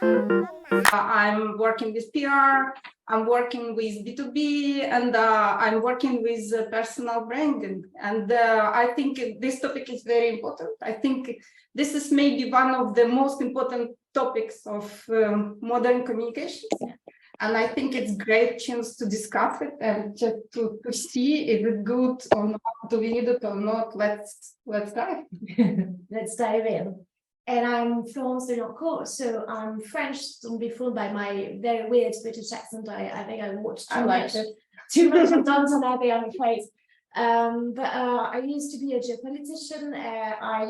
I'm working with PR, I'm working with B2B, and I'm working with personal branding. And I think this topic is very important. I think this is maybe one of the most important topics of modern communications. And I think it's a great chance to discuss it and just to see if it's good or not, do we need it or not. Let's dive. Let's dive in. And I'm Florence Deliancourt, so I'm French. Don't be fooled by my very weird British accent. I think I watched too much of Downton Abbey, I'm afraid. I used to be a geopolitician. I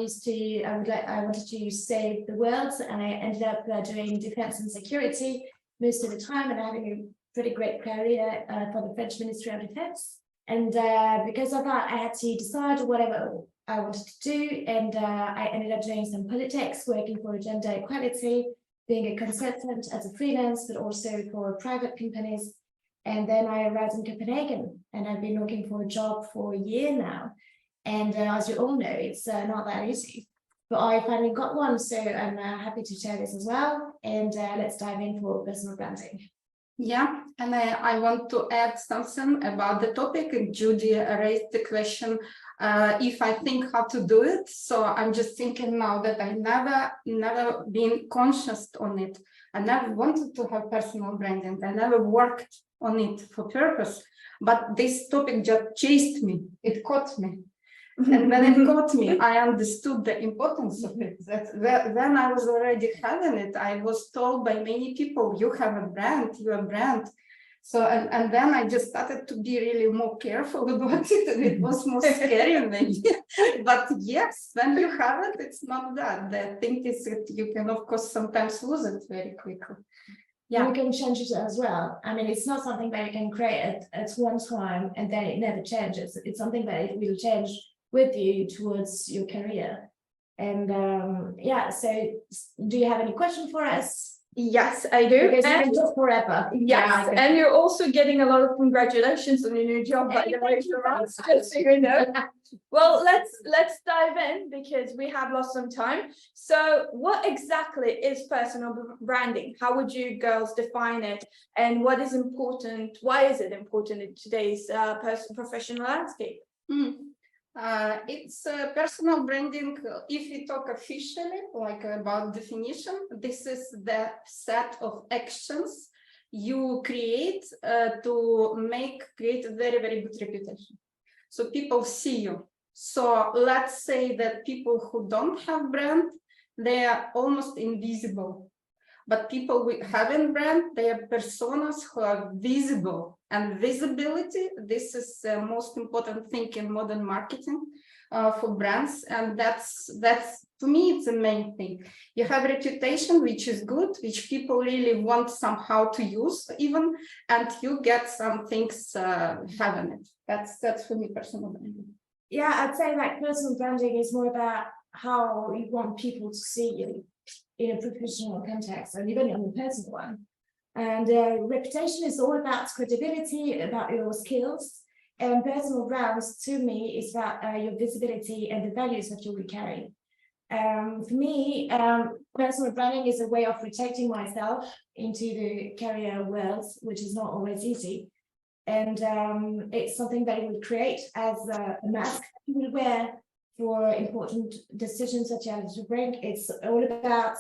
wanted to save the world, and I ended up doing defense and security most of the time, and having a pretty great career for the French Ministry of Defense. And because of that, I had to decide whatever I wanted to do, and I ended up doing some politics, working for gender equality, being a consultant as a freelance, but also for private companies. And then I arrived in Copenhagen, and I've been looking for a job for a year now. And as you all know, it's not that easy. But I finally got one, so I'm happy to share this as well. And let's dive in for personal branding. Yeah, and I want to add something about the topic. Judy raised the question if I think how to do it. So I'm just thinking now that I never been conscious on it. I never wanted to have personal branding. I never worked on it for purpose. But this topic just chased me. It caught me. And when it caught me, I understood the importance of it. When I was already having it, I was told by many people, you have a brand, you're a brand. So, and then I just started to be really more careful about it, and it was more scary maybe. But yes, when you have it, it's not that. The thing is that you can, of course, sometimes lose it very quickly. Yeah, you can change it as well. I mean, it's not something that you can create at one time and then it never changes. It's something that it will change with you towards your career. And yeah, so do you have any question for us? Yes, I do. Because and just forever. Yes, and you're also getting a lot of congratulations on your new job, by the way, Florence, just so you know. Well, let's dive in because we have lost some time. So what exactly is personal branding? How would you girls define it? And what is important? Why is it important in today's professional landscape? It's personal branding. If we talk officially, like about definition, this is the set of actions you create to create a very, very good reputation. So people see you. So let's say that people who don't have brand, they are almost invisible. But people with having brand, they are personas who are visible, and visibility, this is the most important thing in modern marketing for brands. And that's to me, it's the main thing. You have a reputation, which is good, which people really want somehow to use even, and you get some things having it. That's for me personal branding. Yeah, I'd say like personal branding is more about how you want people to see you in a professional context, and even in a personal one. And reputation is all about credibility, about your skills, and personal brands to me is about your visibility and the values that you will carry. For me, personal branding is a way of protecting myself into the career world, which is not always easy. And it's something that you will create as a mask you will wear for important decisions such as your break. It's all about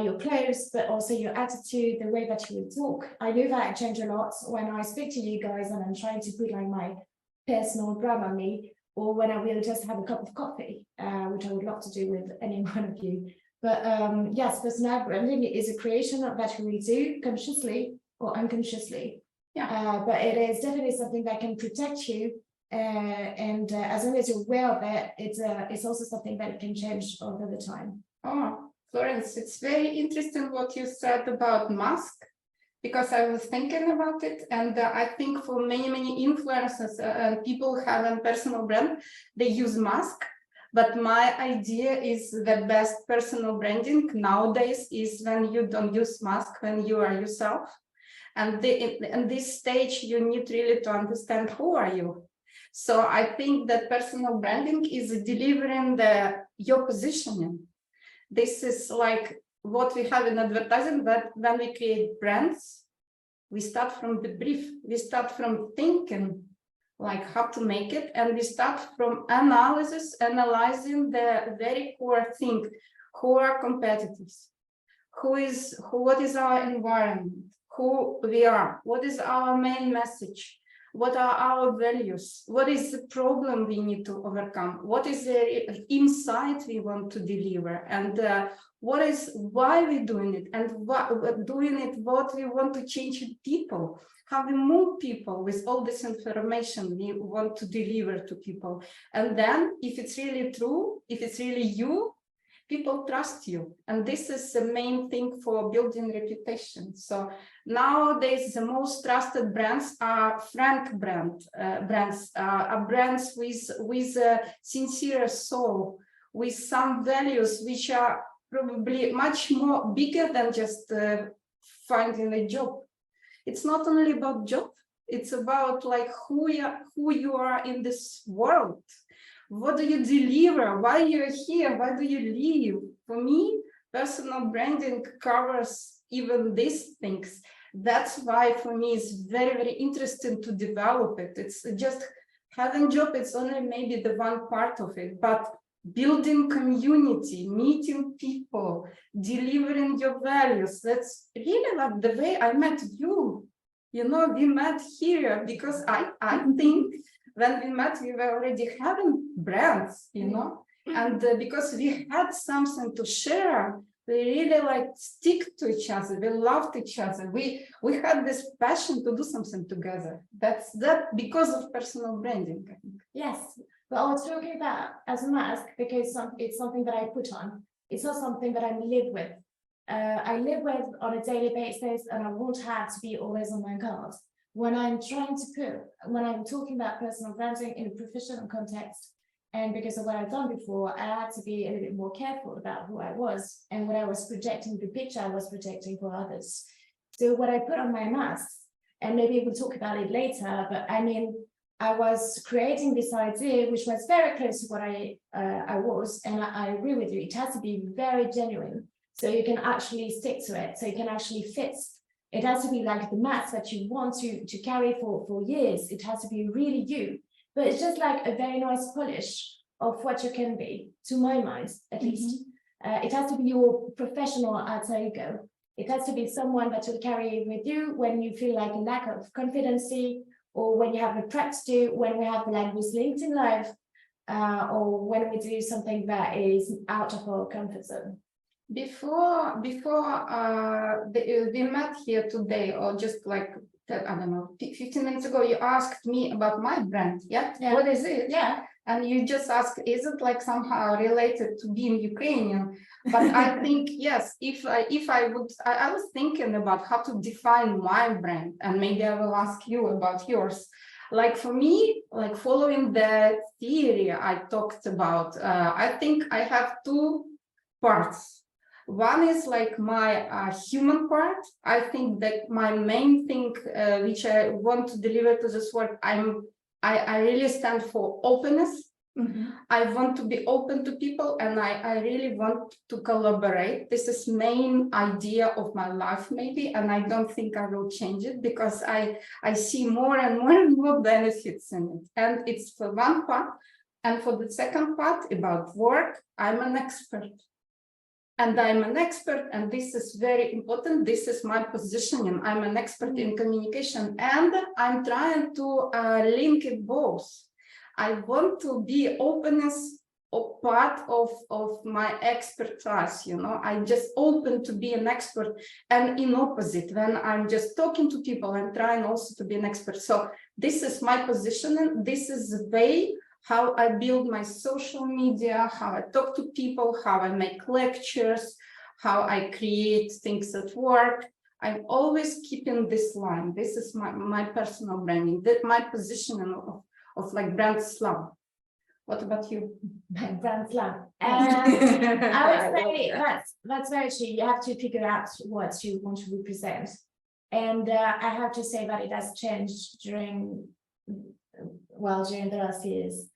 your clothes, but also your attitude, the way that you will talk. I know that I change a lot when I speak to you guys and I'm trying to put like my personal brand on me, or when I will just have a cup of coffee, which I would love to do with any one of you. But yes, personal branding is a creation that we do consciously or unconsciously. Yeah. But it is definitely something that can protect you. And as long as you're aware of it, it's also something that can change over the time. Oh, Florence, it's very interesting what you said about mask, because I was thinking about it, and I think for many influencers and people have a personal brand, they use mask. But my idea is the best personal branding nowadays is when you don't use mask, when you are yourself. And in this stage, you need really to understand who are you. So I think that personal branding is delivering your positioning. This is like what we have in advertising, that when we create brands, we start from the brief, we start from thinking like how to make it, and we start from analyzing the very core thing: who are competitors, what is our environment, who we are, what is our main message, what are our values, what is the problem we need to overcome, what is the insight we want to deliver, and why we're doing it, and what we want to change in people, how we move people with all this information we want to deliver to people. And then if it's really true, if it's really you, people trust you. And this is the main thing for building reputation. So nowadays, the most trusted brands are frank brands with a sincere soul, with some values which are probably much more bigger than just finding a job. It's not only about job, it's about like who you are in this world. What do you deliver? Why you're here? Why do you live? For me, personal branding covers even these things. That's why for me it's very, very interesting to develop it. It's just having job, it's only maybe the one part of it, but building community, meeting people, delivering your values. That's really like the way I met you. You know, we met here because I think when we met, we were already having brands, you know, and because we had something to share, we really like stick to each other. We loved each other. We had this passion to do something together. That's because of personal branding, I think. Yes. But I was talking about as a mask because it's something that I put on. It's not something that I live with. I live with on a daily basis, and I won't have to be always on my guard. When I'm talking about personal branding in a professional context, and because of what I've done before, I had to be a little bit more careful about who I was and what I was projecting, the picture I was projecting for others. So what I put on my masks, and maybe we'll talk about it later, but I mean, I was creating this idea, which was very close to what I was, and I agree with you. It has to be very genuine, so you can actually stick to it, so you can actually fit. It has to be like the mask that you want to carry for years. It has to be really you, but it's just like a very nice polish of what you can be, to my mind, at least. It has to be your professional alter ego. It has to be someone that you'll carry with you when you feel like a lack of confidence, or when you have a prep to do, when we have like this LinkedIn Live, or when we do something that is out of our comfort zone. Before we met here today, or just like, I don't know, 15 minutes ago, you asked me about my brand. Yeah. What is it? Yeah. And you just asked, is it like somehow related to being Ukrainian? But I think, yes, if I would, I was thinking about how to define my brand, and maybe I will ask you about yours. Like for me, like following the theory I talked about, I think I have two parts. One is like my human part. I think that my main thing, which I want to deliver to this world, I really stand for openness. I want to be open to people, and I really want to collaborate. This is main idea of my life, maybe, and I don't think I will change it because I see more and more benefits in it. And it's for one part. And for the second part about work, I'm an expert. And I'm an expert, and this is very important. This is my positioning. I'm an expert in communication, and I'm trying to link it both. I want to be openness or part of my expertise, you know. I'm just open to be an expert, and in opposite, when I'm just talking to people, I'm trying also to be an expert. So this is my positioning. This is the way how I build my social media, how I talk to people, how I make lectures, how I create things at work. I'm always keeping this line. This is my personal branding, my positioning of like brand Slava. What about you? Brand Slava. I would say that's very true. You have to figure out what you want to represent. And I have to say that it has changed during the last years.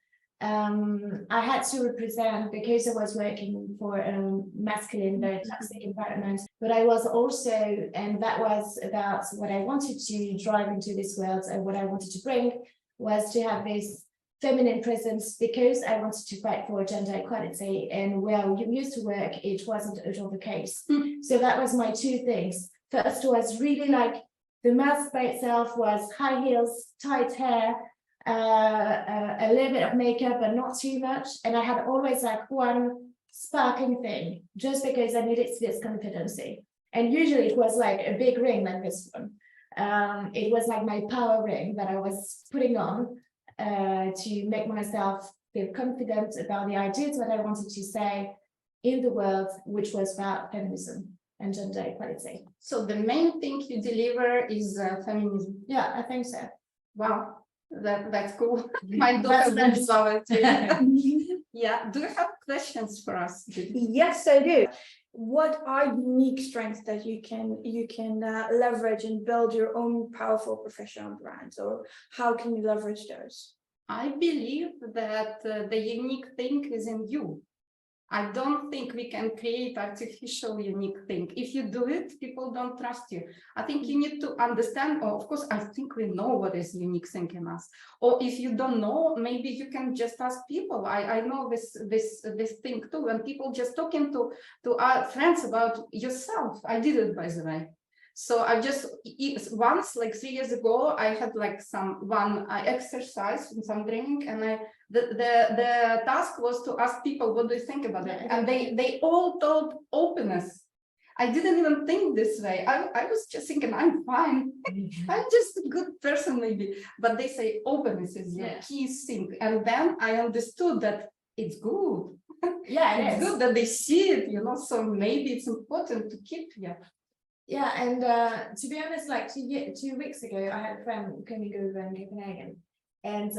I had to represent, because I was working for a masculine, very toxic environment, but I was also, and that was about what I wanted to drive into this world, and what I wanted to bring was to have this feminine presence, because I wanted to fight for gender equality, and where you used to work, it wasn't at all the case. So that was my two things. First was really like the mask by itself was high heels, tight hair, a little bit of makeup, but not too much. And I had always like one sparkling thing, just because I needed this confidence. And usually it was like a big ring like this one. It was like my power ring that I was putting on to make myself feel confident about the ideas that I wanted to say in the world, which was about feminism and gender equality. So the main thing you deliver is feminism. Yeah, I think so. Wow, that's cool. My daughter would love it too. Yeah. Do you have questions for us, Judy? Yes, I do. What are unique strengths that you can leverage and build your own powerful professional brands, or how can you leverage those? I believe that the unique thing is in you. I don't think we can create artificial unique thing. If you do it, people don't trust you. I think you need to understand, or of course, I think we know what is unique thing in us. Or if you don't know, maybe you can just ask people. I know this thing too, and people just talking to our friends about yourself. I did it, by the way. So I just once, like 3 years ago, I had like I exercised and some training, and the task was to ask people, what do you think about it? And they all told openness. I didn't even think this way. I was just thinking, I'm fine. I'm just a good person, maybe. But they say openness is your key thing. And then I understood that it's good. Yeah, it's good that they see it, so maybe it's important to keep here. Yeah, and to be honest, like 2 weeks ago, I had a friend coming over in Copenhagen, and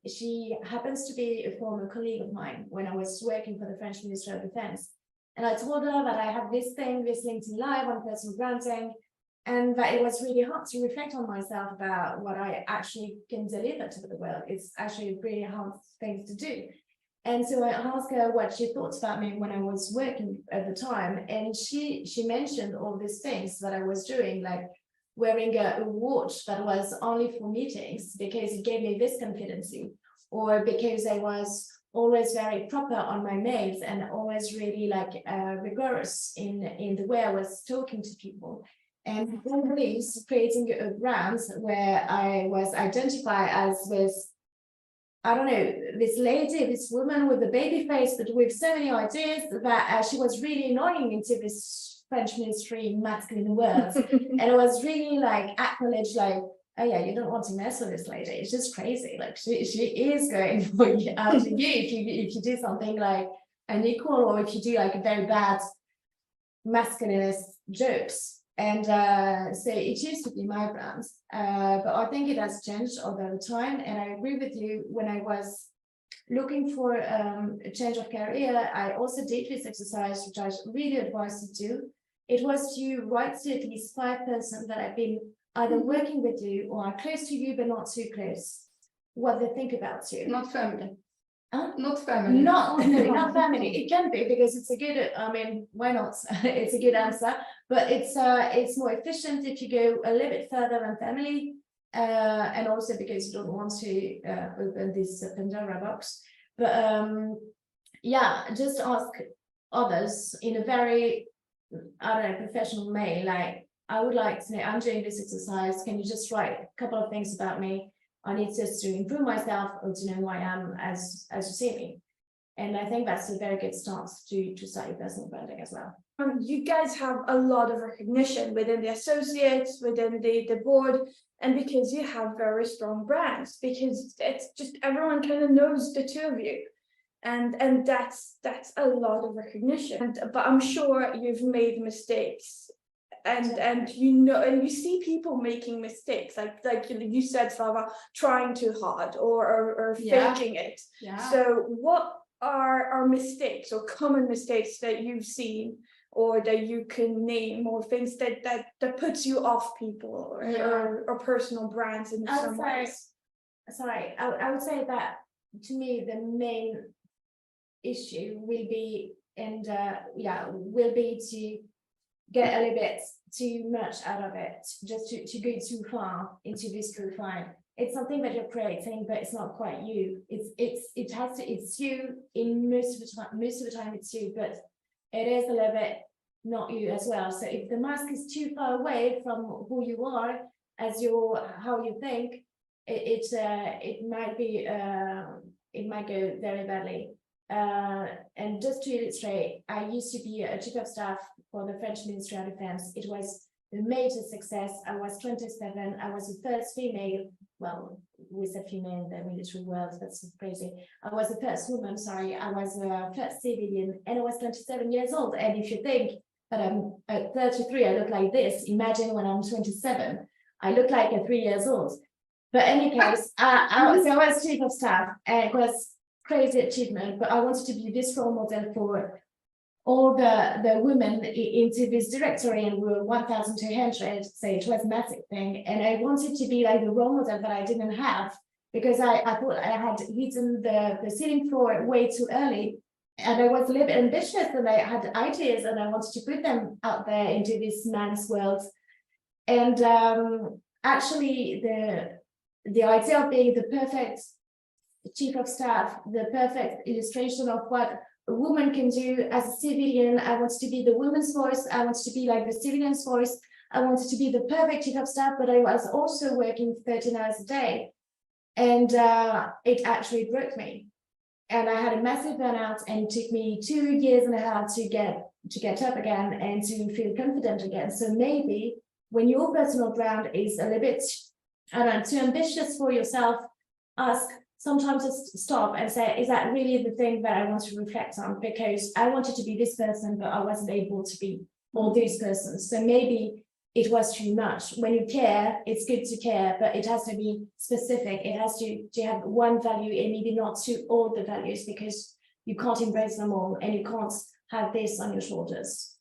she happens to be a former colleague of mine when I was working for the French Ministry of Defense. And I told her that I have this LinkedIn Live on personal branding, and that it was really hard to reflect on myself about what I actually can deliver to the world. It's actually a really hard thing to do. And so I asked her what she thought about me when I was working at the time. And she mentioned all these things that I was doing, like wearing a watch that was only for meetings because it gave me this confidence, or because I was always very proper on my mails and always really like rigorous in the way I was talking to people. And all these creating a brand where I was identified as this, I don't know, this lady, this woman with a baby face, but with so many ideas that she was really annoying into this French ministry masculine world. And it was really like acknowledged, like, oh yeah, you don't want to mess with this lady. It's just crazy. Like she is going for you after you if you do something like unequal, or if you do like a very bad masculinist jokes. And so it used to be my brand, but I think it has changed over time. And I agree with you, when I was looking for a change of career, I also did this exercise, which I really advise to do. It was to write to at least 5 persons that have been either working with you or are close to you, but not too close, what they think about you. Not family. Not family. Not family. It can be, because it's a good, I mean, why not? It's a good answer, but it's more efficient if you go a little bit further than family, and also because you don't want to open this Pandora box. But yeah, just ask others in a very, I don't know, professional way. Like, I would like to know, I'm doing this exercise. Can you just write a couple of things about me? I need just to improve myself, or to know who I am as you see me. And I think that's a very good start to start your personal branding as well. You guys have a lot of recognition within the associates, within the board, and because you have very strong brands, because it's just everyone kind of knows the two of you. And that's a lot of recognition. But I'm sure you've made mistakes. And you see people making mistakes, like you said, Slava, trying too hard or faking it. Yeah. So what are mistakes or common mistakes that you've seen, or that you can name, or things that puts you off people, or personal brands in some ways? Sorry, I would say that to me, the main issue will be, and will be to get a little bit too much out of it, just to go too far into this profile. It's something that you're creating, but it's not quite you. It's you in most of the time it's you, but it is a little bit not you as well. So if the mask is too far away from who you are as how you think, it might go very badly. And just to illustrate, I used to be a chief of staff for the French Ministry of Defense. It was a major success. I was 27. I was the first female. Well, we said female in the military world. That's crazy. I was the first woman. Sorry, I was the first civilian, and I was 27 years old. And if you think that I'm at 33, I look like this. Imagine when I'm 27, I look like a 3 years old. But in any case, I was chief of staff, and it was crazy achievement, but I wanted to be this role model for all the women into this directory, and we were 1,200, so it was a massive thing. And I wanted to be like the role model that I didn't have, because I thought I had hidden the ceiling floor way too early, and I was a little bit ambitious, and I had ideas, and I wanted to put them out there into this man's world. And actually, the idea of being the perfect chief of staff, the perfect illustration of what a woman can do as a civilian. I wanted to be the woman's voice. I wanted to be like the civilian's voice. I wanted to be the perfect chief of staff, but I was also working 13 hours a day. And it actually broke me. And I had a massive burnout, and it took me 2.5 years to get up again and to feel confident again. So maybe when your personal brand is a little bit, I don't know, too ambitious for yourself, sometimes just stop and say, is that really the thing that I want to reflect on? Because I wanted to be this person, but I wasn't able to be all these persons. So maybe it was too much. When you care, it's good to care, but it has to be specific. It has to have one value, and maybe not to all the values, because you can't embrace them all, and you can't have this on your shoulders.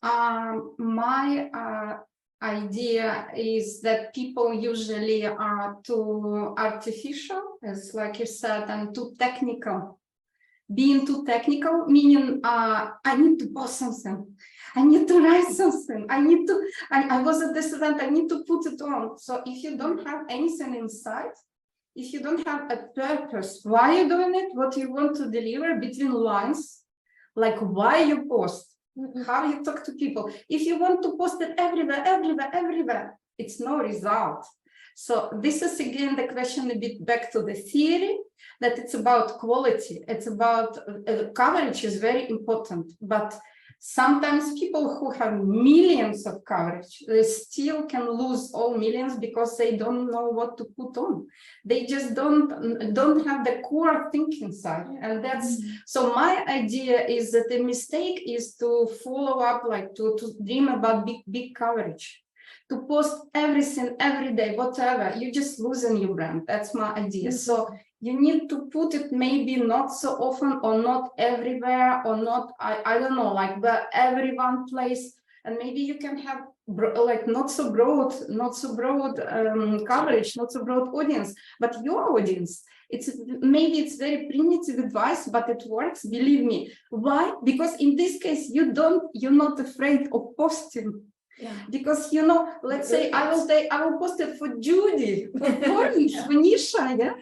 My idea is that people usually are too artificial, as like you said, and too technical. Being too technical, meaning I need to post something, I need to write something, I was at this event, I need to put it on. So if you don't have anything inside, if you don't have a purpose, why you're doing it, what you want to deliver between lines, like why you post, how you talk to people. If you want to post it everywhere, it's no result. So this is again the question a bit back to the theory, that it's about quality. It's about coverage is very important, but sometimes people who have millions of coverage, they still can lose all millions because they don't know what to put on. They just don't have the core thinking side. And that's, so my idea is that the mistake is to follow up, like to dream about big coverage, to post everything every day, whatever, you just losing your brand. That's my idea. So you need to put it maybe not so often, or not everywhere, or not, I don't know, like where everyone plays, and maybe you can have like not so broad coverage, not so broad audience, but your audience. Maybe it's very primitive advice, but it works, believe me. Why? Because in this case, you're not afraid of posting. Yeah. Because let's say I will post it for Judy, for Florence, for Nischa, yeah.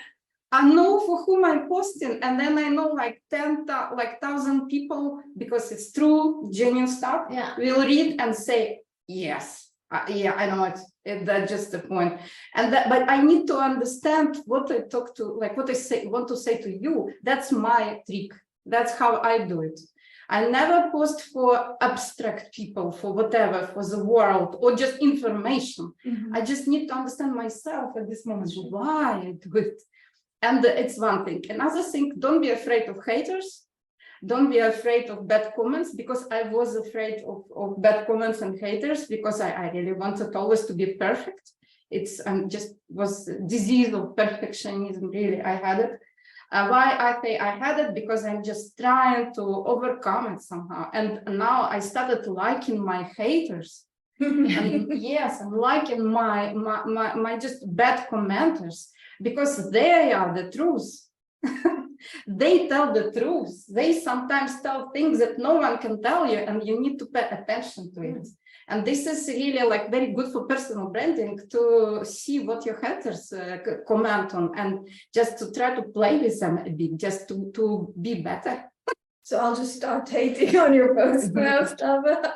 I know for whom I'm posting, and then I know like 1,000 people, because it's true, genuine stuff, will read and say, yes, yeah, I know it. That's just the point. And but I need to understand what I talk to, like what I want to say to you. That's my trick. That's how I do it. I never post for abstract people, for whatever, for the world, or just information. I just need to understand myself at this moment, why I do it. And it's one thing. Another thing, don't be afraid of haters. Don't be afraid of bad comments, because I was afraid of bad comments and haters, because I really wanted always to be perfect. It's just was disease of perfectionism, really, I had it. Why I say I had it? Because I'm just trying to overcome it somehow. And now I started liking my haters. And yes, I'm liking my just bad commenters, because they are the truth. They tell the truth. They sometimes tell things that no one can tell you, and you need to pay attention to it. And this is really like very good for personal branding, to see what your haters comment on, and just to try to play with them a bit, just to be better. So I'll just start hating on your post now, Slava.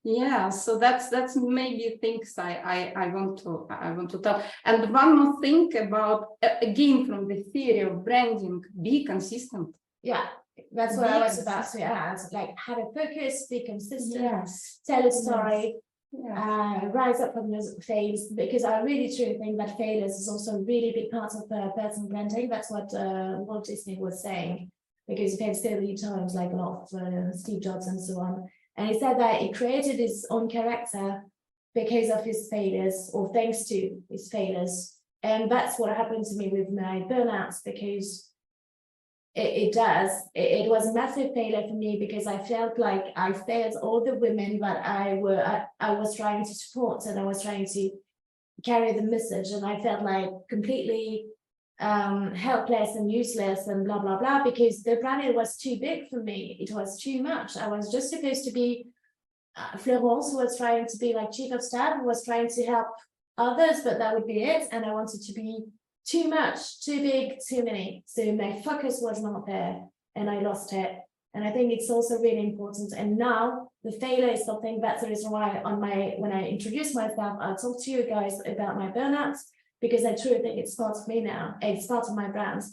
Yeah, so that's maybe things I want to tell. And one more thing about, again, from the theory of branding, be consistent. Yeah, that's what I was about to add. Like, have a focus, be consistent, Yes. tell a story, Yes. rise up from those failures, because I really truly think that failures is also a really big part of personal branding. That's what Walt Disney was saying, because he faced so many times, like a lot of Steve Jobs and so on. And he said that he created his own character because of his failures, or thanks to his failures. And that's what happened to me with my burnouts, because it was a massive failure for me, because I felt like I failed all the women that I was trying to support, and I was trying to carry the message, and I felt like completely helpless and useless and blah blah blah, because the brand was too big for me. It was too much. I was just supposed to be Florence, who was trying to be like chief of staff, who was trying to help others, but that would be it. And I wanted to be too much, too big, too many. So my focus was not there, and I lost it. And I think it's also really important. And now the failure is something, that's the reason why when I introduce myself, I'll talk to you guys about my burnouts, because I truly think it's part of me now. It's part of my brand.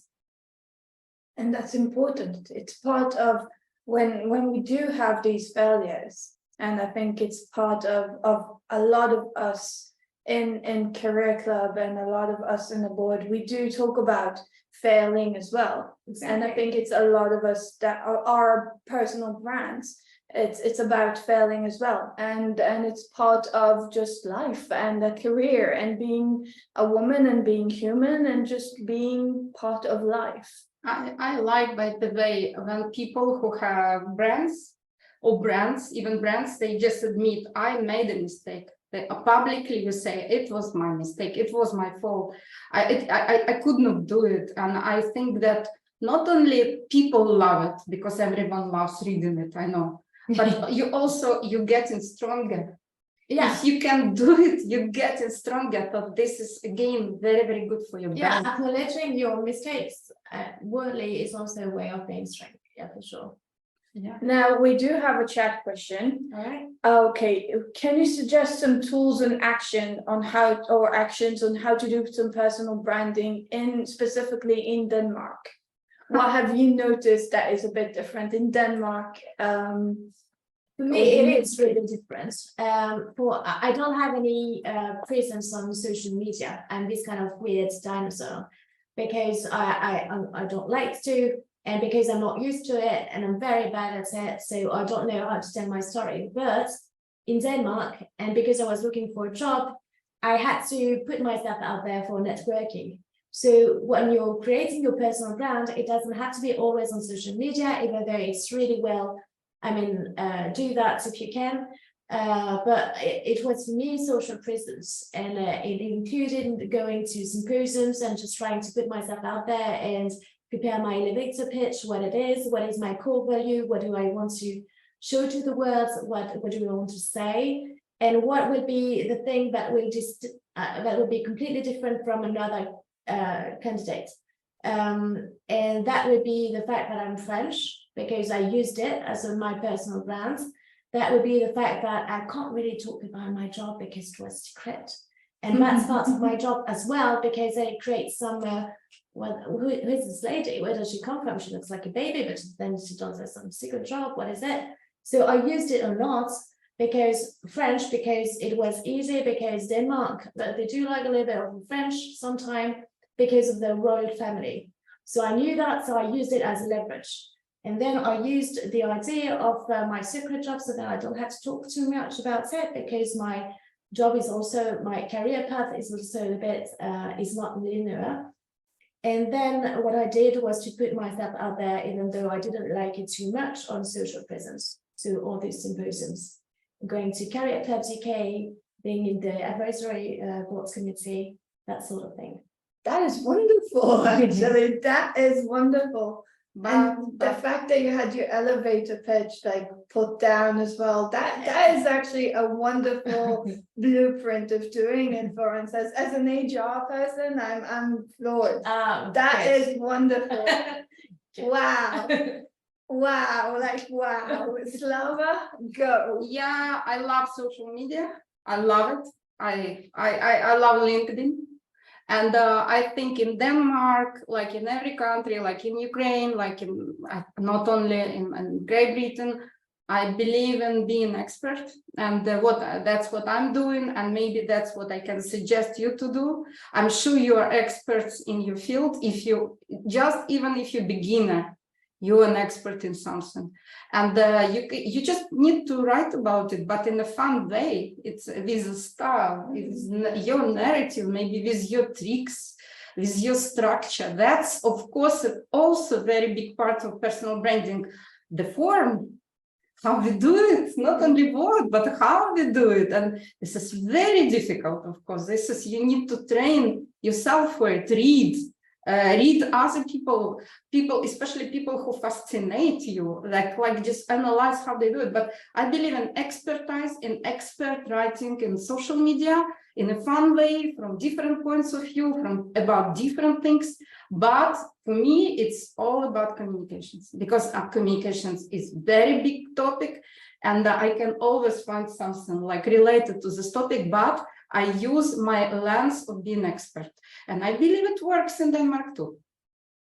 And that's important. It's part of when we do have these failures. And I think it's part of a lot of us in Career Club, and a lot of us in the board, we do talk about failing as well. Exactly. And I think it's a lot of us that are our personal brands. It's about failing as well, and it's part of just life and a career, and being a woman, and being human, and just being part of life. I like, by the way, when people who have brands, or even brands, they just admit, I made a mistake. They publicly you say, it was my mistake, it was my fault, I could not do it. And I think that not only people love it, because everyone loves reading it, I know, but you're getting stronger. Yeah. If you can do it, you're getting stronger. So this is, again, very, very good for your brand. Yeah, acknowledging your mistakes wordly is also a way of being strong. Yeah, for sure. Yeah. Now we do have a chat question. All right. Okay, can you suggest some tools and actions on how to do some personal branding specifically in Denmark? What have you noticed that is a bit different in Denmark? For me, it is really different. I don't have any presence on social media. I'm this kind of weird dinosaur, because I don't like to, and because I'm not used to it, and I'm very bad at it, so I don't know how to tell my story. But in Denmark, and because I was looking for a job, I had to put myself out there for networking. So when you're creating your personal brand, it doesn't have to be always on social media, even though it's really well, do that if you can. But it was for me social presence, and it included going to symposiums and just trying to put myself out there and prepare my elevator pitch, what is my core value, what do I want to show to the world, what do I want to say, and what would be the thing that will that will be completely different from another candidate. And that would be the fact that I'm French, because I used it as my personal brand. That would be the fact that I can't really talk about my job because it was secret. And that's part of my job as well, because it creates some, who is this lady? Where does she come from? She looks like a baby, but then she does some secret job. What is it? So I used it a lot because it was easy, because Denmark, but they do like a little bit of French sometimes because of the royal family. So I knew that, so I used it as leverage. And then I used the idea of my secret job, so that I don't have to talk too much about it, because my job is also, my career path is also a bit, is not linear. And then what I did was to put myself out there, even though I didn't like it too much, on social presence, to all these symposiums, going to Career Clubs UK, being in the advisory board committee, that sort of thing. That is wonderful, actually. That is wonderful. And the fact that you had your elevator pitch like put down as well, that is actually a wonderful blueprint of doing it, Florence. As an HR person, I'm floored. That is wonderful. Wow. Wow, like wow. Slava, go. Yeah, I love social media. I love it. I love LinkedIn. And I think in Denmark, like in every country, like in Ukraine, like in not only in Great Britain, I believe in being an expert, and that's what I'm doing, and maybe that's what I can suggest you to do. I'm sure you are experts in your field. If you even if you're beginner, you're an expert in something, and you just need to write about it, but in a fun way. It's with a style, with your narrative, maybe with your tricks, with your structure. That's of course also a very big part of personal branding. The form, how we do it, not only word, but how we do it. And this is very difficult, of course. This is, you need to train yourself for it, read other people, especially people who fascinate you, like just analyze how they do it. But I believe in expertise, in expert writing in social media, in a fun way, from different points of view, about different things. But for me, it's all about communications, because communications is very big topic, and I can always find something like related to this topic, but I use my lens of being expert, and I believe it works in Denmark too.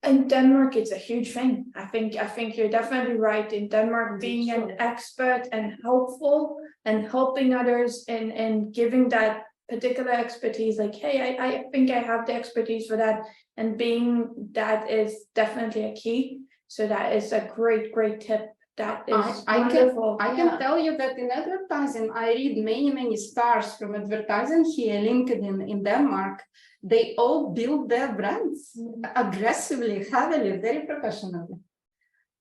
In Denmark, it's a huge thing. I think you're definitely right. In Denmark, being an expert and helpful and helping others and giving that particular expertise, like, hey, I think I have the expertise for that, and being that is definitely a key. So that is a great tip. That is wonderful. I can tell you that in advertising, I read many stars from advertising here, LinkedIn in Denmark. They all build their brands aggressively, heavily, very professionally,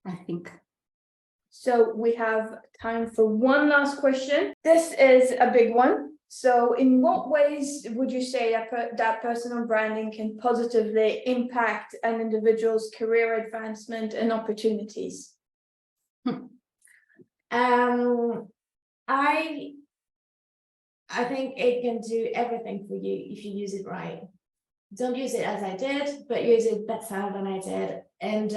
I think. So we have time for one last question. This is a big one. So in what ways would you say that personal branding can positively impact an individual's career advancement and opportunities? I think it can do everything for you if you use it right. Don't use it as I did, but use it better than I did. And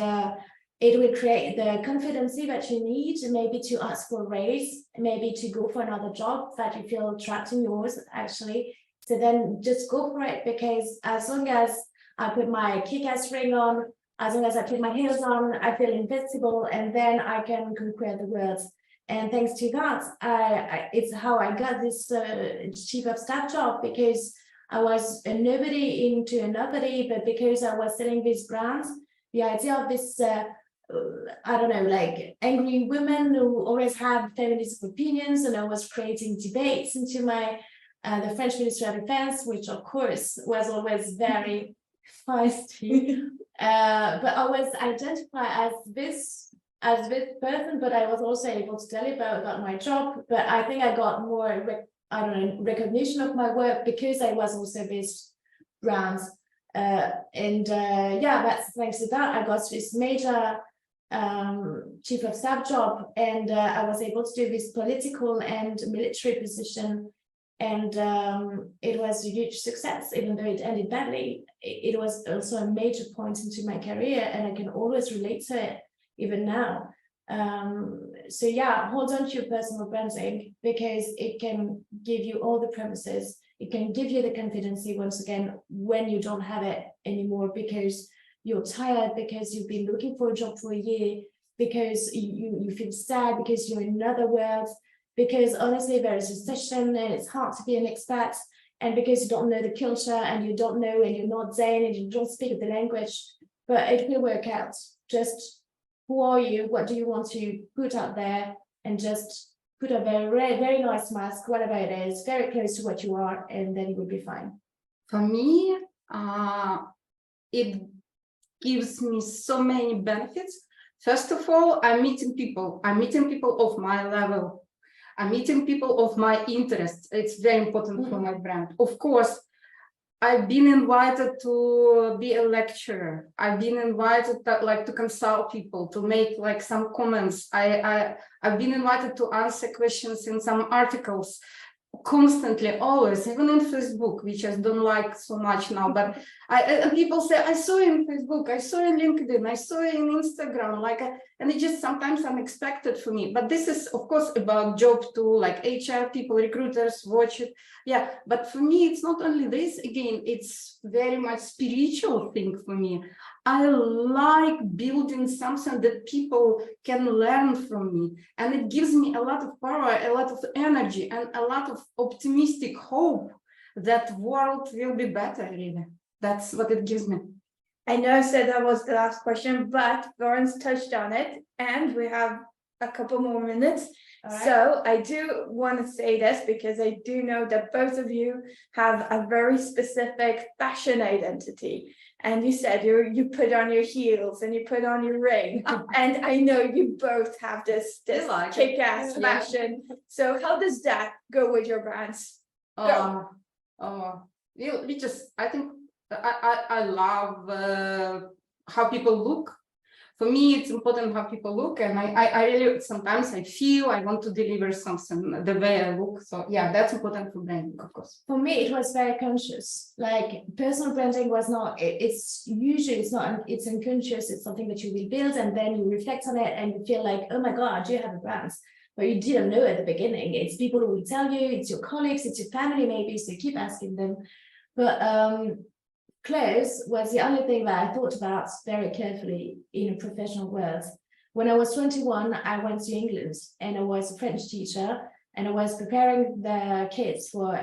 it will create the confidence that you need, maybe to ask for a raise, maybe to go for another job that you feel trapped in yours, actually. So then just go for it, because as long as I put my kick-ass ring on, as long as I put my heels on, I feel invincible, and then I can conquer the world. And thanks to that, it's how I got this chief of staff job, because I was a nobody into a nobody, but because I was selling these brands, the idea of this, I don't know, like angry women who always had feminist opinions, and I was creating debates into my the French Ministry of Defense, which of course was always very feisty. But I was identified as this person, but I was also able to tell you about my job. But I think I got more recognition of my work because I was also this brand. That's thanks to that I got this major chief of staff job, and I was able to do this political and military position, and it was a huge success. Even though it ended badly, it was also a major point into my career, and I can always relate to it even now. So yeah, hold on to your personal branding, because it can give you all the premises. It can give you the confidence once again when you don't have it anymore, because you're tired, because you've been looking for a job for a year, because you feel sad, because you're in another world, because honestly there is a recession and it's hard to be an expat, and because you don't know the culture, and you don't know, and you're not Zen, and you don't speak the language. But it will work out. Just who are you? What do you want to put out there? And just put a very nice mask, whatever it is, very close to what you are, and then you will be fine. For me, it gives me so many benefits. First of all, I'm meeting people of my level. I'm meeting people of my interests. It's very important for my brand. Of course, I've been invited to be a lecturer. I've been invited to consult people, to make like some comments. I've been invited to answer questions in some articles constantly, always, even in Facebook, which I don't like so much now. But and people say, I saw you in Facebook, I saw you in LinkedIn, I saw you in Instagram, and it's just sometimes unexpected for me. But this is, of course, about job too, like HR people, recruiters watch it. Yeah, but for me, it's not only this. Again, it's very much spiritual thing for me. I like building something that people can learn from me, and it gives me a lot of power, a lot of energy, and a lot of optimistic hope that world will be better. Really, that's what it gives me. I know I said that was the last question, but Florence touched on it, and we have a couple more minutes. Right. So I do want to say this because I do know that both of you have a very specific fashion identity. And you said you put on your heels and you put on your ring. And I know you both have this kick-ass fashion. So how does that go with your brands? I think I love how people look. For me, it's important how people look, and I really, sometimes I feel I want to deliver something the way I look. So yeah, that's important for branding, of course. For me, it was very conscious. Like personal branding was not, it's unconscious. It's something that you will build and then you reflect on it and you feel like, oh my God, you have a brand. But you didn't know at the beginning. It's people who will tell you, it's your colleagues, it's your family maybe, so you keep asking them. But clothes was the only thing that I thought about very carefully in a professional world. When I was 21, I went to England and I was a French teacher and I was preparing the kids for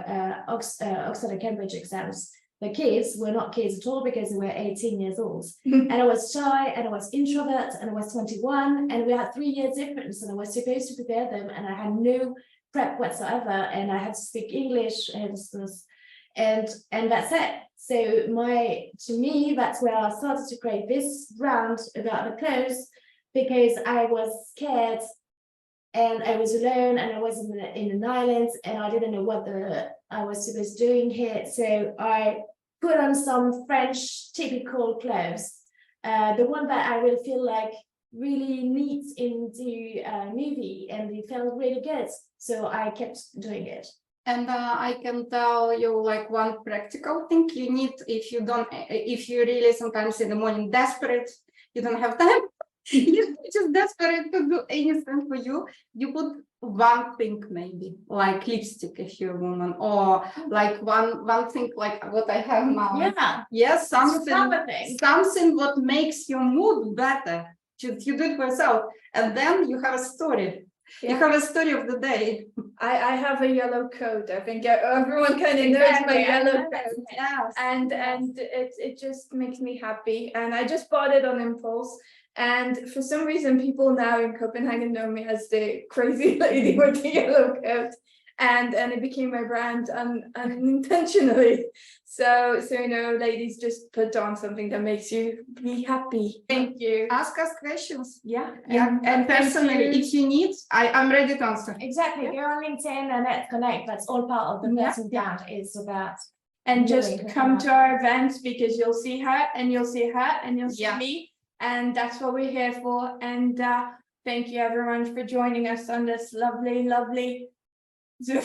Oxford and Cambridge exams. The kids were not kids at all because they were 18 years old. And I was shy and I was introvert and I was 21 and we had 3 years difference and I was supposed to prepare them and I had no prep whatsoever and I had to speak English and that's it. So to me, that's where I started to create this brand about the clothes because I was scared and I was alone and I was in an island and I didn't know what I was supposed to do here. So I put on some French typical clothes, the one that I will feel like really neat into a movie and it felt really good. So I kept doing it. And I can tell you like one practical thing you need if you really sometimes in the morning desperate, you don't have time, you're just desperate to do anything for you, you put one thing maybe, like lipstick if you're a woman, or like one thing like what I have now. Yeah. Yes, something what makes your mood better. You do it for yourself, and then you have a story. Yeah. You have a story of the day. I have a yellow coat. I think everyone kind of knows my yellow coat. Yes. And it just makes me happy. And I just bought it on impulse. And for some reason, people now in Copenhagen know me as the crazy lady with the yellow coat. And it became my brand unintentionally. So ladies, just put on something that makes you be happy. Thank you. Ask us questions. Yeah. And personally, if you need, I'm ready to answer. Exactly. Yeah. You're on LinkedIn and let's connect. That's all part of the personal brand is about. And just come to our events because you'll see her and you'll see her and you'll see me. And that's what we're here for. And thank you everyone for joining us on this lovely Zoom.